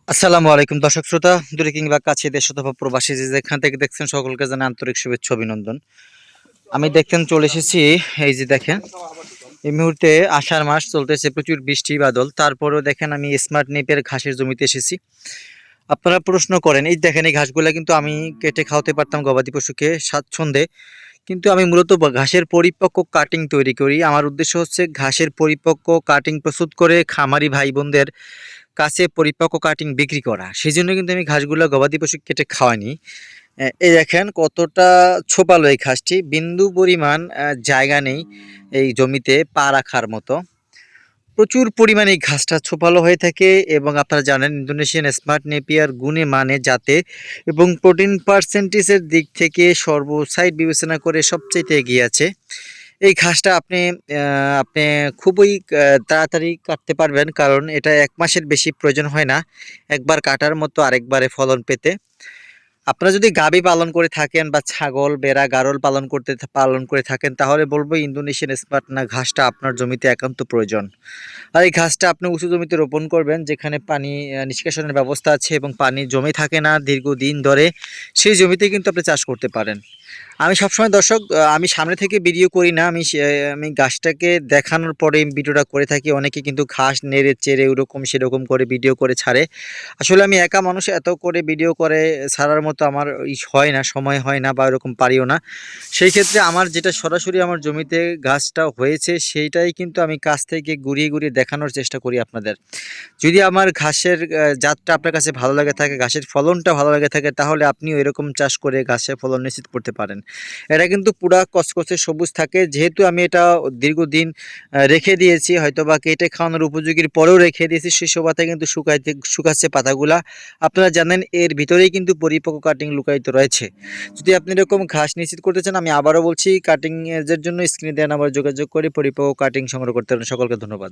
আসসালামু আলাইকুম দর্শক শ্রোতা, দূরে কিংবা কাছে, দেশ অথবা প্রবাসী যে যেখান থেকে দেখছেন সকলকে জানাই আন্তরিক শুভেচ্ছা অভিনন্দন। আমি দেখতেন চলে এসেছি, এই যে দেখেন এই মুহূর্তে আষাঢ় মাস চলতেছে, প্রচুর বৃষ্টি বাদল, তারপরেও দেখেন আমি স্মার্ট নেপের ঘাসের জমিতে এসেছি। আপনারা প্রশ্ন করেন, এই দেখেন এই ঘাসগুলা কিন্তু আমি কেটে খাওয়াতে পারতাম গবাদি পশুকে স্বাচ্ছন্দ্যে, কিন্তু আমি মূলত ঘাসের পরিপক্ক কাটিং তৈরি করি। আমার উদ্দেশ্য হচ্ছে ঘাসের পরিপক্ক কাটিং প্রস্তুত করে খামারি ভাই বোনদের কাছে পরিপক্ক কাটিং বিক্রি করা। সেজন্য কিন্তু আমি ঘাসগুলো গবাদি পশু কেটে খাওয়ানি। এই দেখেন কতটা ছোপালো এই ঘাসটি, বিন্দু পরিমাণ জায়গা নেই এই জমিতে পা রাখার মতো। প্রচুর পরিমাণে এই ঘাসটা ছোপালো হয়ে থাকে এবং আপনারা জানেন ইন্দোনেশিয়ান স্মার্ট নেপিয়ার গুণে মানে জাতে এবং প্রোটিন পার্সেন্টেজের দিক থেকে সর্বসাইড বিবেচনা করে সবচাইতে এগিয়ে আছে। এই ঘাসটা আপনি খুবই তাড়াতাড়ি কাটতে পারবেন, কারণ এটা ১ মাসের বেশি প্রয়োজন হয় না একবার কাটার মতো আরেকবারে ফলন পেতে। আপনারা যদি গাভী পালন করে থাকেন বা ছাগল, ভেড়া, গারল পালন করে থাকেন, তাহলে বলবো ইন্দোনেশিয়ান স্মার্ট না ঘাসটা আপনার জমিতে একান্ত প্রয়োজন। আর এই ঘাসটা আপনি উঁচু জমিতে রোপণ করবেন, যেখানে পানি নিষ্কাশনের ব্যবস্থা আছে এবং পানি জমে থাকে না দীর্ঘদিন ধরে, সেই জমিতে কিন্তু আপনি চাষ করতে পারেন। আমি সবসময় দর্শক, আমি সামনে থেকে ভিডিও করি না, আমি ঘাসটাকে দেখানোর পরে ভিডিওটা করে থাকি। অনেকে কিন্তু ঘাস নেড়ে চেড়ে ওরকম সেরকম করে ভিডিও করে ছাড়ে। আসলে আমি একা মানুষ, এত করে ভিডিও করে ছাড়ার মতো আমার হয় না, সময় হয় না বা এরকম পারিও না। সেই ক্ষেত্রে আমার যেটা সরাসরি আমার জমিতে গাছটা হয়েছে সেইটাই কিন্তু আমি কাছ থেকে ঘুরিয়ে ঘুরিয়ে দেখানোর চেষ্টা করি আপনাদের। যদি আমার ঘাসের জাতটা আপনার কাছে ভালো লাগে থাকে, ঘাসের ফলনটা ভালো লাগে থাকে, তাহলে আপনিও এরকম চাষ করে ঘাসের ফলন নিশ্চিত করতে পারেন। এটা কিন্তু পুরা কচকচে সবুজ থাকে, যেহেতু আমি এটা দীর্ঘদিন রেখে দিয়েছি, হয়তোবা কেটে খাওয়ানোর উপযোগীর পরেও রেখে দিয়েছি, সেই সুবাদে কিন্তু শুকাচ্ছে পাতাগুলা। আপনারা জানেন এর ভিতরেই কিন্তু পরিপক্ক কাটিং লুকায়িত রয়েছে। যদি আপনি এরকম ঘাস নিশ্চিত করতে চান, আমি আবারও বলছি, কাটিং এর জন্য স্ক্রিনে দেওয়া নাম্বারে যোগাযোগ করে পরিপক্ক কাটিং সংগ্রহ করতে পারেন। সকলকে ধন্যবাদ।